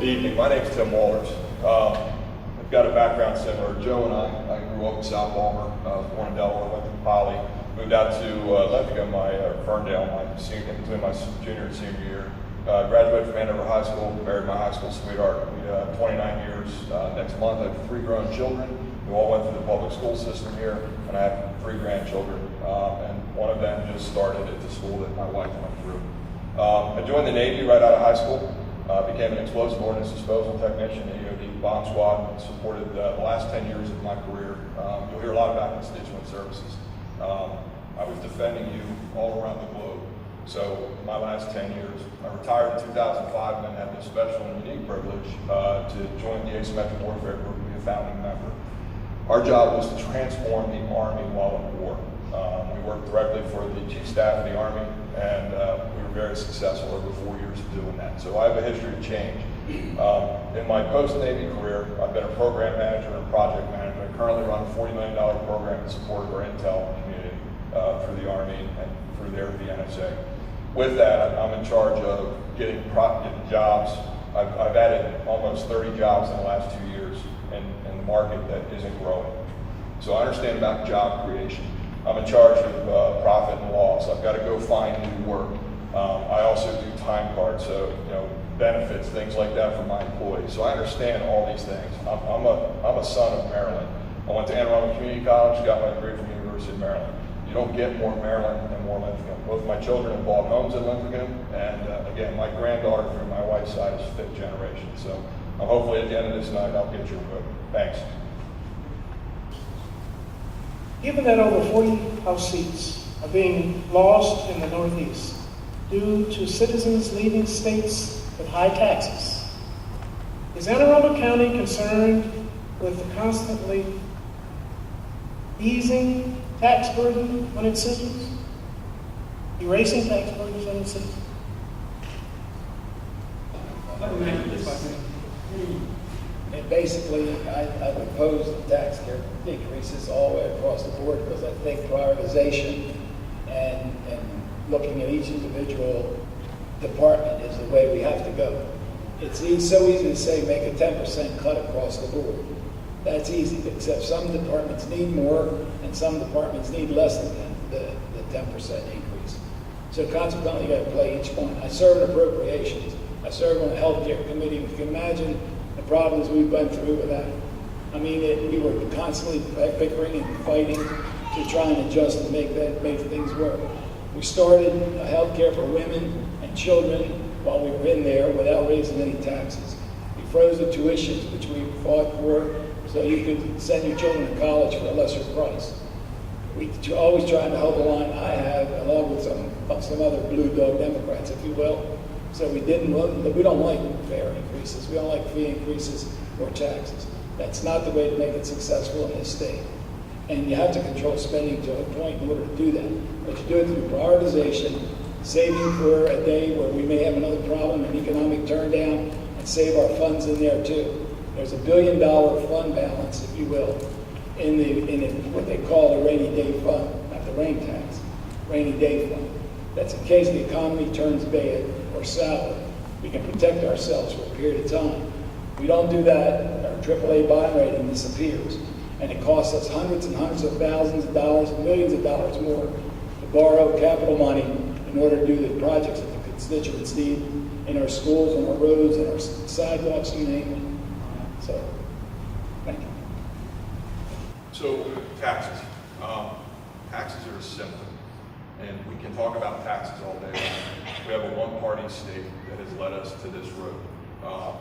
Good evening. My name's Tim Walters. I've got a background similar. Joe and I grew up in South Baltimore. I was born in Delaware, went to Poly, moved out to Linthicum, Ferndale, between my junior and senior year. Graduated from Andover High School, married my high school sweetheart. We 29 years next month. I have 3 grown children who all went through the public school system here, and I have 3 grandchildren. And one of them just started at the school that my wife went through. I joined the Navy right out of high school. Became an explosive ordnance disposal technician at EOD Bomb Squad, and supported the last 10 years of my career. You'll hear a lot about constituent services. I was defending you all around the globe. So my last 10 years, I retired in 2005 and then had the special and unique privilege to join the Asymmetric Warfare Group and be a founding member. Our job was to transform the Army while at war. We worked directly for the Chief Staff of the Army, and we were very successful over 4 years of doing that. So I have a history of change. In my post-Navy career, I've been a program manager and project manager. I currently run a $40 million program in support of our intel community through the Army and through there the NSA. With that, I'm in charge of getting jobs. I've added almost 30 jobs in the last 2 years in the market that isn't growing. So I understand about job creation. I'm in charge of profit and loss. I've got to go find new work. I also do time cards, so benefits, things like that for my employees. So I understand all these things. I'm a son of Maryland. I went to Anne Arundel Community College, got my degree from the University of Maryland. You don't get more Maryland and more Linthicum. Both of my children have bought homes in Linthicum, and again, my granddaughter from my wife's side is 5th generation. So hopefully at the end of this night, I'll get your vote. Thanks. Given that over 40 House seats are being lost in the Northeast due to citizens leaving states with high taxes, is Anne Arundel County concerned with the constantly easing tax burden on its citizens? Erasing tax burdens on its citizens? And basically, I would oppose the tax increases all the way across the board because I think prioritization and looking at each individual department is the way we have to go. It's so easy to say make a 10% cut across the board. That's easy, except some departments need more and some departments need less than the 10% increase. So consequently, you got to play each one. I serve in appropriations. I serve on the healthcare committee. If you can imagine the problems we've been through with that. I mean, we were constantly bickering and fighting to try and adjust and make things work. We started healthcare for women and children while we were in there without raising any taxes. We froze the tuitions, which we fought for, so you could send your children to college for a lesser price. We always tried to hold the line I have, along with some other blue dog Democrats, if you will. So we don't like fare increases. We don't like fee increases or taxes. That's not the way to make it successful in this state. And you have to control spending to a point in order to do that. But you do it through prioritization, saving for a day where we may have another problem, an economic turndown, and save our funds in there too. There's $1 billion fund balance, if you will, in what they call the rainy day fund, not the rain tax, rainy day fund. That's in case the economy turns bad or sour. We can protect ourselves for a period of time. We don't do that, our AAA bond rating disappears. And it costs us hundreds and hundreds of thousands of dollars and millions of dollars more to borrow capital money in order to do the projects that the constituents need in our schools and our roads and our sidewalks, you name it. So, thank you. So taxes. Taxes are a symptom. And we can talk about taxes all day long. We have a one-party state that has led us to this road.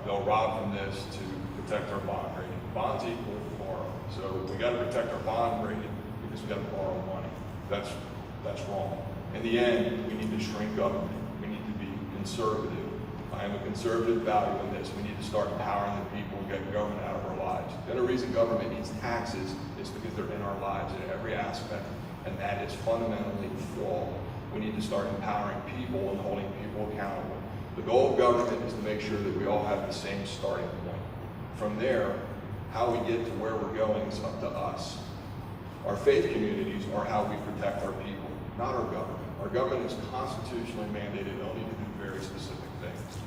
They'll rob from this to protect our bond rating. Bonds equal borrow. So we got to protect our bond rating because we got to borrow money. That's wrong. In the end, we need to shrink government. We need to be conservative. I am a conservative value in this. We need to start empowering the people and get government out of our lives. The other reason government needs taxes is because they're in our lives in every aspect. And that is fundamentally flawed. We need to start empowering people and holding people accountable. The goal of government is to make sure that we all have the same starting point. From there, how we get to where we're going is up to us. Our faith communities are how we protect our people, not our government. Our government is constitutionally mandated only to do very specific things.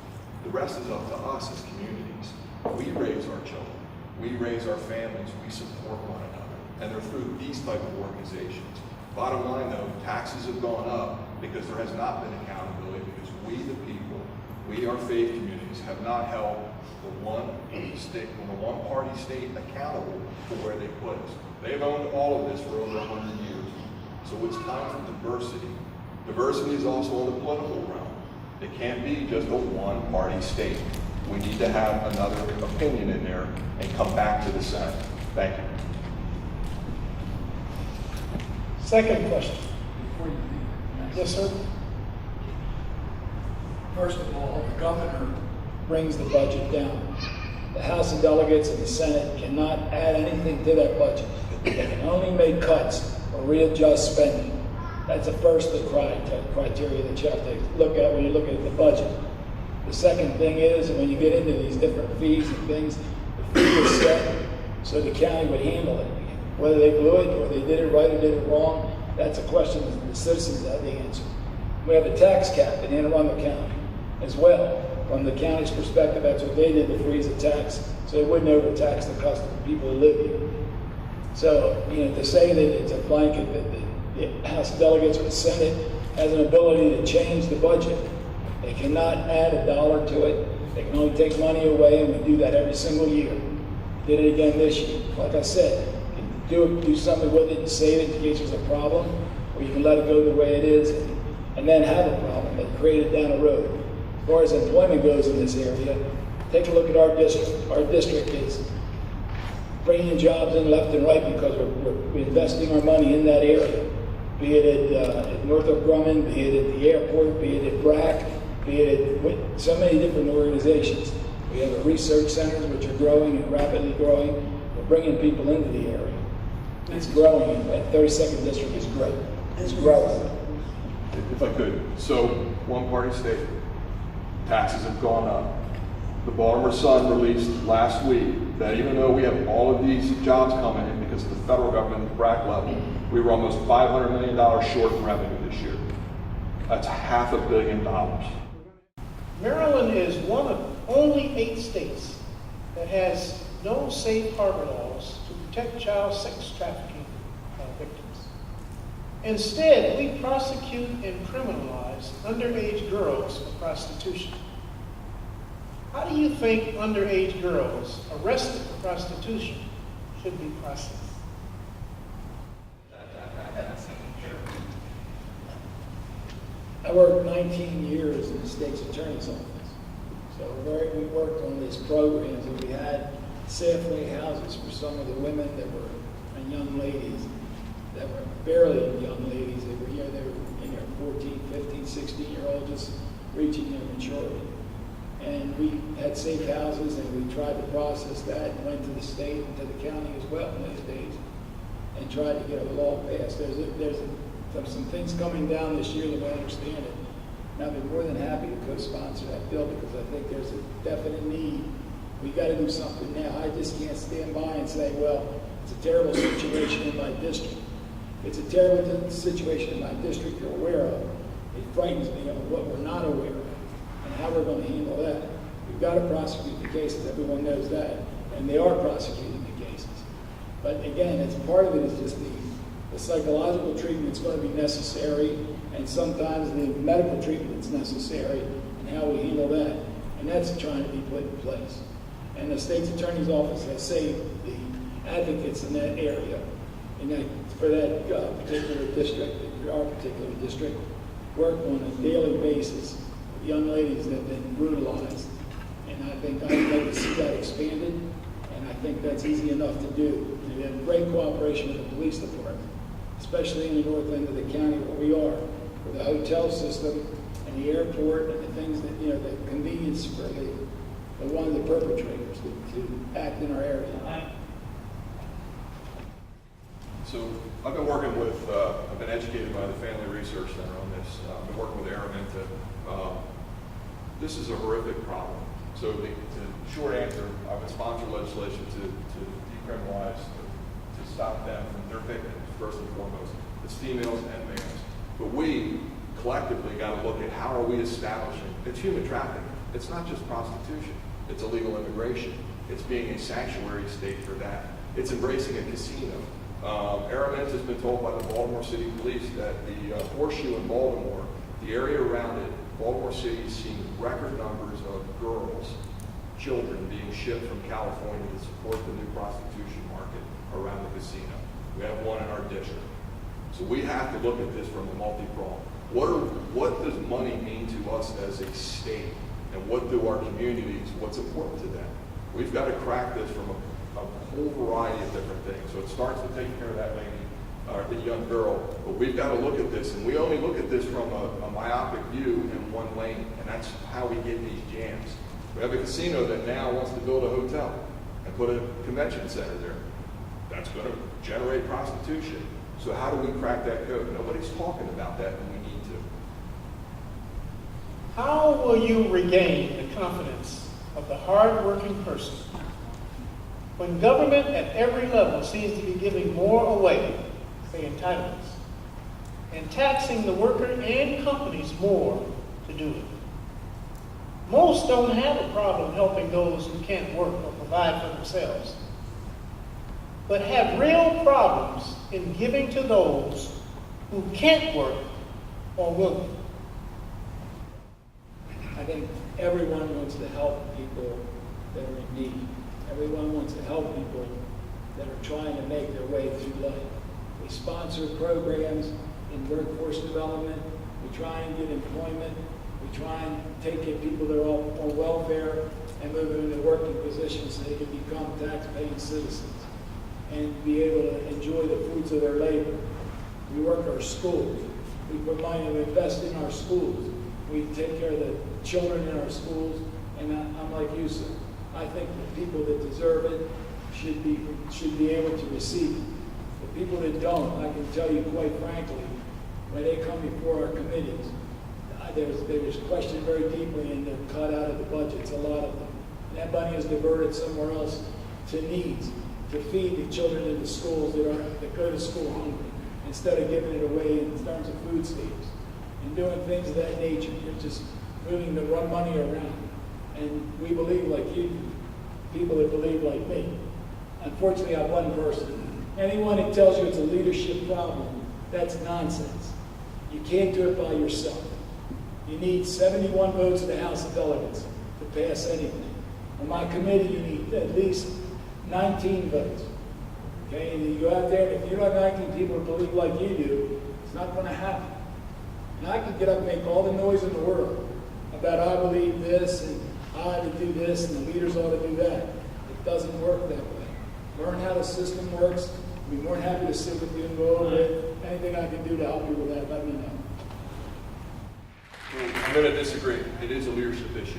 The rest is up to us as communities. We raise our children. We raise our families. We support one another. And they're through these type of organizations. Bottom line though, taxes have gone up because there has not been accountability, because we the people, we our faith communities have not held the one party state accountable for where they put us. They've owned all of this for over 100 years. So it's time for diversity. Diversity is also in the political realm. It can't be just a one-party state. We need to have another opinion in there and come back to the Senate. Thank you. Second question. Before you leave, Yes, sir. first of all, the governor brings the budget down. The House of Delegates and the Senate cannot add anything to that budget. They can only make cuts or readjust spending. That's the first criteria that you have to look at when you look at the budget. The second thing is, when you get into these different fees and things, the fee is set so the county would handle it. Whether they blew it or they did it right or did it wrong, that's a question that the citizens have to answer. We have a tax cap in Anne Arundel County as well. From the county's perspective, that's what they did to freeze the tax, so they wouldn't overtax the people who live here. So, to say that it's a blanket, that the House of Delegates or the Senate has an ability to change the budget. They cannot add a dollar to it. They can only take money away, and we do that every single year. Did it again this year. Like I said, do something with it and save it in case there's a problem, or you can let it go the way it is and then have a problem and create it down the road. As far as employment goes in this area, take a look at our district. Our district is bringing jobs in left and right because we're investing our money in that area, be it at Northrop Grumman, be it at the airport, be it at BRAC, be it at so many different organizations. We have a research centers which are growing and rapidly growing. We're bringing people into the area. It's growing. That 32nd district is great. It's growing. If I could, so one-party state, taxes have gone up. The Baltimore Sun released last week that even though we have all of these jobs coming in because of the federal government at the BRAC level, we were almost $500 million short in revenue this year. That's $500 million. Maryland is one of only 8 states that has no safe harbor laws to protect child sex trafficking victims. Instead, we prosecute and criminalize underage girls for prostitution. How do you think underage girls arrested for prostitution should be processed? I worked 19 years in the state's attorney's office. So we worked on these programs, and we had halfway houses for some of the women that were and young ladies that were barely young ladies. They were in their 14, 15, 16-year-old, just reaching their maturity. And we had safe houses, and we tried to process that and went to the state and to the county as well in those days and tried to get a law passed. There's some things coming down this year that I understand it. And I've been more than happy to co-sponsor that bill because I think there's a definite need. We got to do something now. I just can't stand by and say, well, it's a terrible situation in my district. It's a terrible situation in my district you're aware of. It frightens me of what we're not aware of and how we're going to handle that. We've got to prosecute the cases. Everyone knows that. And they are prosecuting the cases. But again, it's part of it is just the psychological treatment that's going to be necessary, and sometimes the medical treatment that's necessary, and how we handle that. And that's trying to be put in place. And the state's attorney's office has saved the advocates in that area, for that particular district, our particular district, work on a daily basis with young ladies that have been brutalized. And I think I'd like to see that expanded, and I think that's easy enough to do. And we have great cooperation with the police department, especially in the north end of the county where we are, with the hotel system and the airport and the things that, the convenience for one of the perpetrators to act in our area. So I've been working with, I've been educated by the Family Research Center on this. I've been working with Araminta. This is a horrific problem. So the short answer, I would sponsor legislation to decriminalize, to stop them from their victims, first and foremost. It's females and males. But we collectively got to look at how are we establishing, it's human trafficking. It's not just prostitution. It's illegal immigration. It's being a sanctuary state for that. It's embracing a casino. Araminta has been told by the Baltimore City Police that the Horseshoe in Baltimore, the area around it, Baltimore City is seeing record numbers of girls, children being shipped from California to support the new prostitution market around the casino. We have one in our district. So we have to look at this from a multi-prong. What does money mean to us as a state? And what do our communities, what's important to them? We've got to crack this from a whole variety of different things. So it starts with taking care of that lady, or the young girl, but we've got to look at this, and we only look at this from a myopic view in one lane, and that's how we get these jams. We have a casino that now wants to build a hotel and put a convention center there. That's going to generate prostitution. So how do we crack that code? Nobody's talking about that, and we need to. How will you regain the confidence of the hard-working person when government at every level seems to be giving more away, say entitlements, and taxing the worker and companies more to do it? Most don't have a problem helping those who can't work or provide for themselves, but have real problems in giving to those who can't work or will. I think everyone wants to help people that are in need. Everyone wants to help people that are trying to make their way through life. We sponsor programs in workforce development. We try and get employment. We try and take in people that are on welfare and move them into working positions so they can become tax-paying citizens and be able to enjoy the fruits of their labor. We work our schools. We put money to invest in our schools. We take care of the children in our schools, and I'm like you, sir. I think the people that deserve it should be able to receive it. The people that don't, I can tell you quite frankly, when they come before our committees, they was questioned very deeply and they're cut out of the budgets, a lot of them. And that money is diverted somewhere else to needs, to feed the children in the schools that go to school hungry, instead of giving it away in terms of food stamps and doing things of that nature. You're just moving the run money around. And we believe like you, people that believe like me. Unfortunately, I'm one person. Anyone that tells you it's a leadership problem, that's nonsense. You can't do it by yourself. You need 71 votes in the House of Delegates to pass anything. On my committee, you need at least 19 votes. Okay, and you go out there, and if you don't have 19 people that believe like you do, it's not going to happen. And I could get up and make all the noise in the world about I believe this, and I ought to do this, and the leaders ought to do that. It doesn't work that way. Learn how the system works. I'd be more than happy to sit with you and go over it. Anything I can do to help you with that, let me know. I'm going to disagree. It is a leadership issue.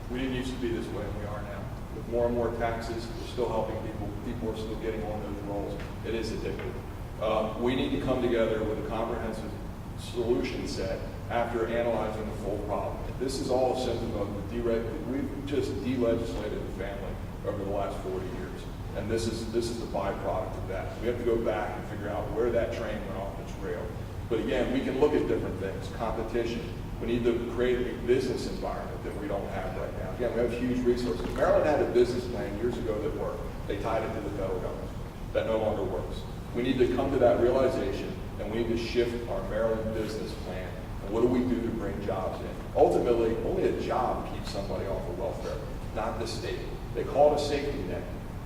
We didn't used to be this way, and we are now. With more and more taxes, we're still helping people. People are still getting on those roles. It is addictive. We need to come together with a comprehensive solution set after analyzing the full problem. This is all a symptom of we've just de-legislated the family over the last 40 years. And this is the byproduct of that. We have to go back and figure out where that train went off its rail. But again, we can look at different things. Competition. We need to create a business environment that we don't have right now. Again, we have huge resources. Maryland had a business plan years ago that worked. They tied it to the federal government. That no longer works. We need to come to that realization, and we need to shift our Maryland business plan. And what do we do to bring jobs in? Ultimately, only a job keeps somebody off of welfare, not the state. They call it a safety net.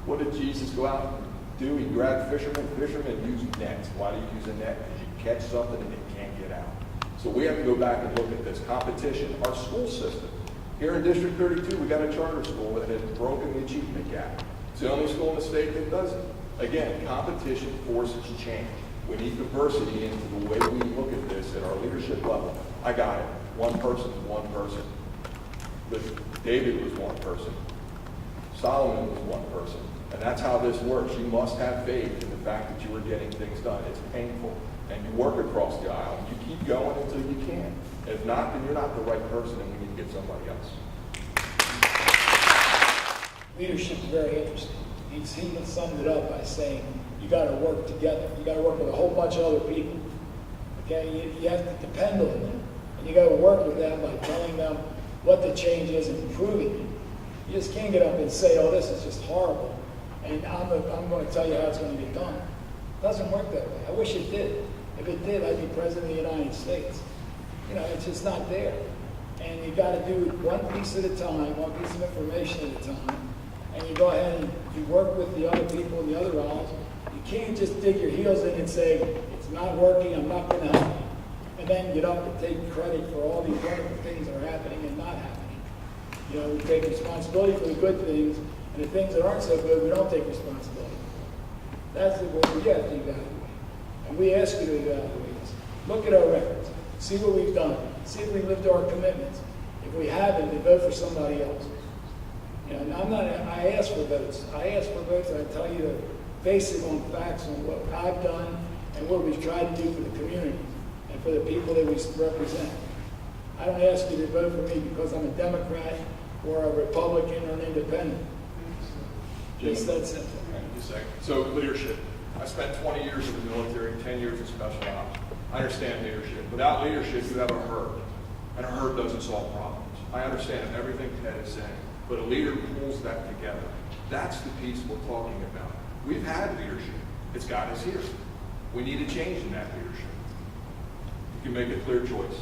What did Jesus go out and do? He grabbed fishermen. Fishermen use nets. Why do you use a net? Because you catch something and it can't get out. So we have to go back and look at this competition. Our school system. Here in District 32, we got a charter school that has broken the achievement gap. It's the only school in the state that does it. Again, competition forces change. We need diversity into the way we look at this at our leadership level. I got it. One person is one person. But David was one person. Solomon was one person. And that's how this works. You must have faith in the fact that you are getting things done. It's painful. And you work across the aisle. You keep going until you can. If not, then you're not the right person and we need to get somebody else. Leadership is very interesting. He summed it up by saying, you got to work together. You got to work with a whole bunch of other people. Okay, you have to depend on them, and you got to work with them by telling them what the change is and improving it. You just can't get up and say, oh, this is just horrible, and I'm going to tell you how it's going to get done. It doesn't work that way. I wish it did. If it did, I'd be president of the United States. You know, it's just not there. And you got to do it one piece at a time, one piece of information at a time, and you go ahead and you work with the other people in the other aisles. You can't just dig your heels in and say, it's not working, I'm not going to help you. And then get up and take credit for all these wonderful things that are happening and not happening. You know, we take responsibility for the good things, and the things that aren't so good, we don't take responsibility. That's the way we have to evaluate. And we ask you to evaluate us. Look at our records. See what we've done. See if we lived to our commitments. If we haven't, then vote for somebody else. You know, and I ask for votes. I ask for votes, and I tell you to base it on facts, on what I've done and what we've tried to do for the community and for the people that we represent. I don't ask you to vote for me because I'm a Democrat or a Republican or an independent. Just that simple. Just a second. So leadership. I spent 20 years in the military, 10 years in special ops. I understand leadership. Without leadership, you have a herd. And a herd doesn't solve problems. I understand everything Ted is saying. But a leader pulls that together. That's the piece we're talking about. We've had leadership. It's got us here. We need a change in that leadership. You can make a clear choice.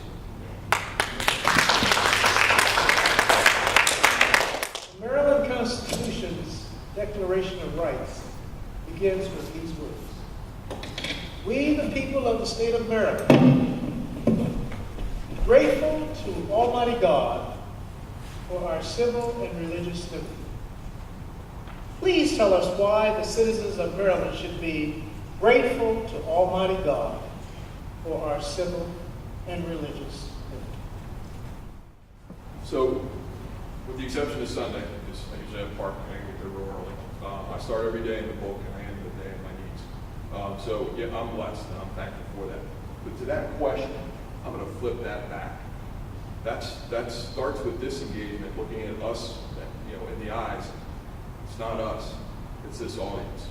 The Maryland Constitution's Declaration of Rights begins with these words. We, the people of the state of Maryland, grateful to Almighty God for our civil and religious liberty. Please tell us why the citizens of Maryland should be grateful to Almighty God for our civil and religious liberty. So, with the exception of Sunday, because I usually have parking, I get there real early. I start every day in the book and I end the day in my knees. So, yeah, I'm blessed and I'm thankful for that. But to that question, I'm going to flip that back. That starts with disengagement, looking at us, you know, in the eyes. It's not us. It's this audience.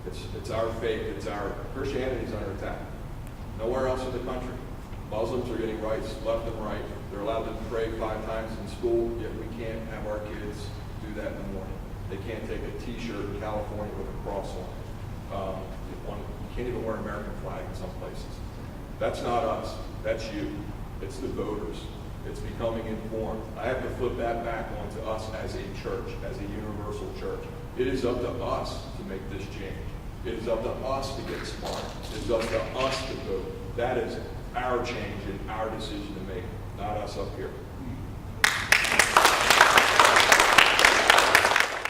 It's our faith. It's our Christianity is under attack. Nowhere else in the country. Muslims are getting rights left and right. They're allowed to pray 5 times in school, yet we can't have our kids do that in the morning. They can't take a T-shirt in California with a cross on it. You can't even wear an American flag in some places. That's not us. That's you. It's the voters. It's becoming informed. I have to flip that back onto us as a church, as a universal church. It is up to us to make this change. It is up to us to get smart. It is up to us to vote. That is our change and our decision to make, not us up here.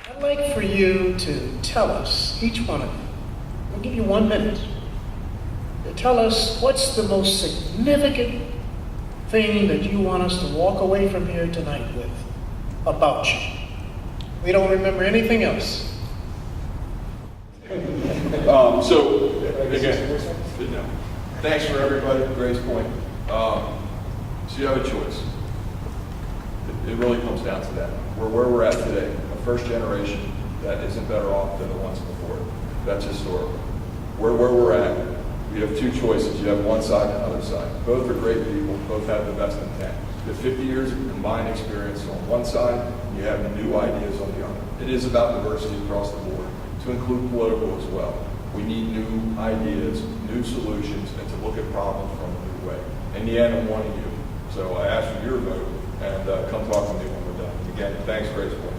I'd like for you to tell us, each one of you, we'll give you 1 minute, to tell us what's the most significant thing that you want us to walk away from here tonight with about you. We don't remember anything else. So, again, no. Thanks for everybody, Grace Point. So you have a choice. It really comes down to that. We're where we're at today, a first generation that isn't better off than the ones before. That's historical. Where we're at, you have 2 choices. You have one side and another side. Both are great people. Both have the best intent. You have 50 years of combined experience on one side. You have new ideas on the other. It is about diversity across the board, to include political as well. We need new ideas, new solutions, and to look at problems from a new way. In the end, I'm wanting you. So I ask for your vote, and come talk to me when we're done. Again, thanks, Grace Point.